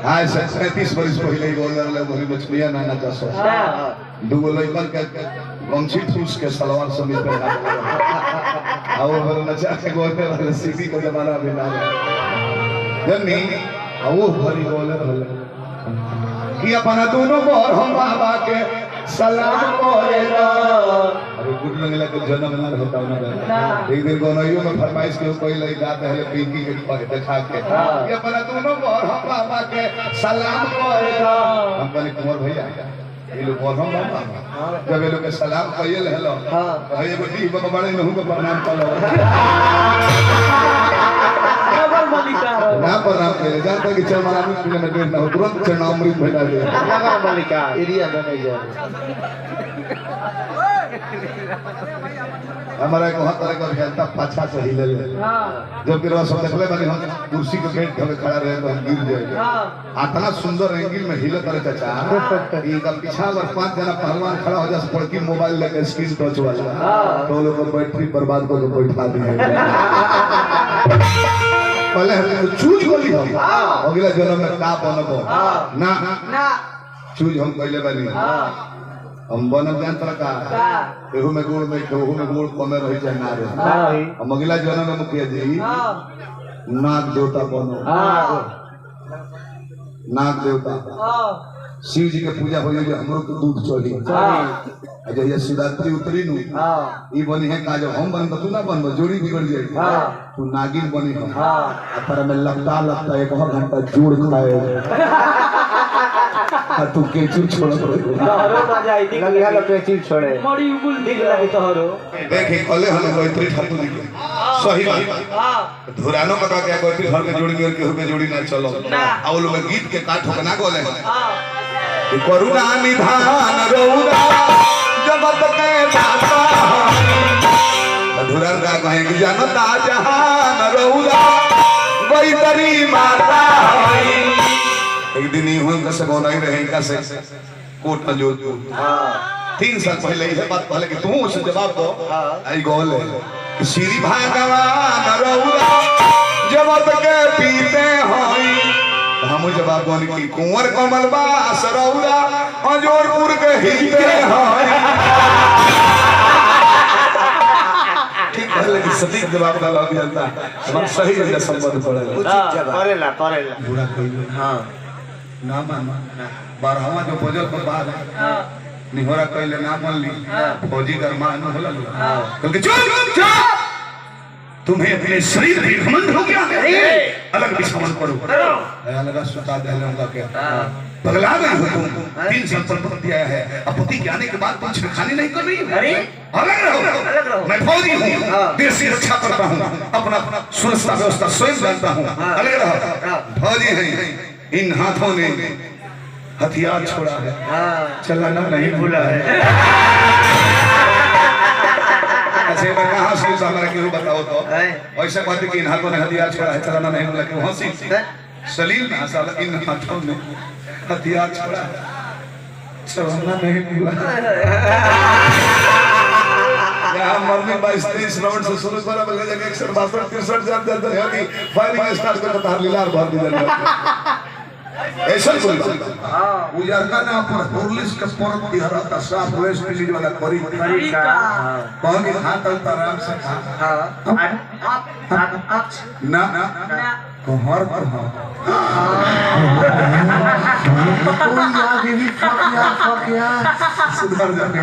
हां 37 वर्ष पहले गोलर ले बोली मछलियां ना नचा सो दुगो लइकन के गमछी ठूस के सलवार समीज पे आओ बर नचा के गोलर ले सीधी को जमाना भी ना जन्नी आओ भरी गोलर ले कि अपना दोनों मोर हम बाबा के सलाम करेला अरे गुड लगला के जन्म ना होता ना एक दिन गोनइयो में फरमाइश के कोई लइका पहले पिंकी के दिखा के ये अपना दोनों मोर हम बाबा के सलाम करेला हम कहले कुंवर भैया ये लोग मोर हम बाबा जब ये लोग के सलाम कइल हेलो हां ये बेटी बाबा बड़े नहु के प्रणाम कलो ना प्रणाम करे जाता कि चरणामृत पीने में देर ना हो तुरंत चरणामृत भेटा दे लगा मलिका एरिया में नहीं जाए हमारा को हाथ तरह का खेलता पाछा से हिले ले जब गिरवा सब देखले बानी हम कुर्सी के बेड पे खड़ा रहे तो हम गिर जाए इतना सुंदर एंगल में हिले करे चाचा ई का पीछा और 5 जना पहलवान खड़ा हो जा पड़की मोबाइल लेके स्क्रीन टच वाला तो लोग को बैटरी बर्बाद कर बैठा दिए पहले हम चूज गोली हम अगला जन्म में का बनबो ना ना चूज हम पहले बानी हम बनब यंत्र का एहू में गुड़ में केहू में गुड़ कमे रही जाए ना रे हम अगला जन्म में मुखिया जी नाग देवता बनो नाग देवता शिव जी के पूजा हो जाए हमरो के दूध चढ़ी अजय ये शिवरात्रि उतरी नु ई बनी है का जब हम बन तू ना बन जोड़ी बिगड़ जाए तू नागिन बनी हम पर में लगता एक घंटा जोड़ खाए तू के चीज छोड़ तोहरो मजा आई निकल गया के चीज छोड़े मड़ी उगुल दिख लगी तोहरो देखे कले हम गोयत्री ठाकुर जी के सही बात हां धुरानो का क्या गोयत्री घर के जोड़ी के हो के जोड़ी ना चलो औल में गीत के काट हो ना गोले हां करुणा निधान रौरा जगत के दाता धुरन का कहे कि जनता जहान रौरा गोयत्री माता एक दिन ही हुन का सगोना ही रहे का से कोट में जो हां 3 साल पहले ये बात पहले कि तू उस जवाब दो आई गोल है कि श्री भगवान रौरा जगत के पीते होई हम जवाब बोल कि कुंवर कमल बास रौरा अजोरपुर के हिते होई ठीक पहले कि सटीक जवाब डाला भी जनता हम सही जगह संबंध पड़ेला करेला पूरा कोई हां ना मान 12वां जो भोजन पर बाद निहोरा कइले ना मान ली फौजी गरमान होला क्योंकि चुप तुम्हें अपने शरीर पे घमंड हो गया अलग बिछावन करो अलग सुता दे लूंगा क्या पगला गई हो तुम 3 साल पर पति आया है अब पति के आने के बाद तुम छिड़खानी नहीं कर रही अरे अलग रहो मैं फौजी हूं देश की रक्षा करता हूं अपना सुरक्षा व्यवस्था स्वयं जानता हूं अलग रहो फौजी हैं इन हाथों ने हथियार छोड़ा है चलाना नहीं भूला है अच्छा मैं कहां से हमारा क्यों बताओ तो ऐसा बात कि इन हाथों ने हथियार छोड़ा है चलाना नहीं भूला क्यों हंसी सलील ना साला इन हाथों ने हथियार छोड़ा है चलाना नहीं भूला यहाँ मरने 22-23 राउंड से शुरू करा बल्ले जगह 162-63 जान जाता है कि फायरिंग स्टार्ट करता तार लीलार भर दी जाता ऐसा कोई हां उजरका ना पर पुलिस के परत दिहरता साफ वेस्ट इंडीज वाला तरीका कौन के हाथ आराम से हां आप ना कहर तो हां कोई या बीवी फक या सुधर जाने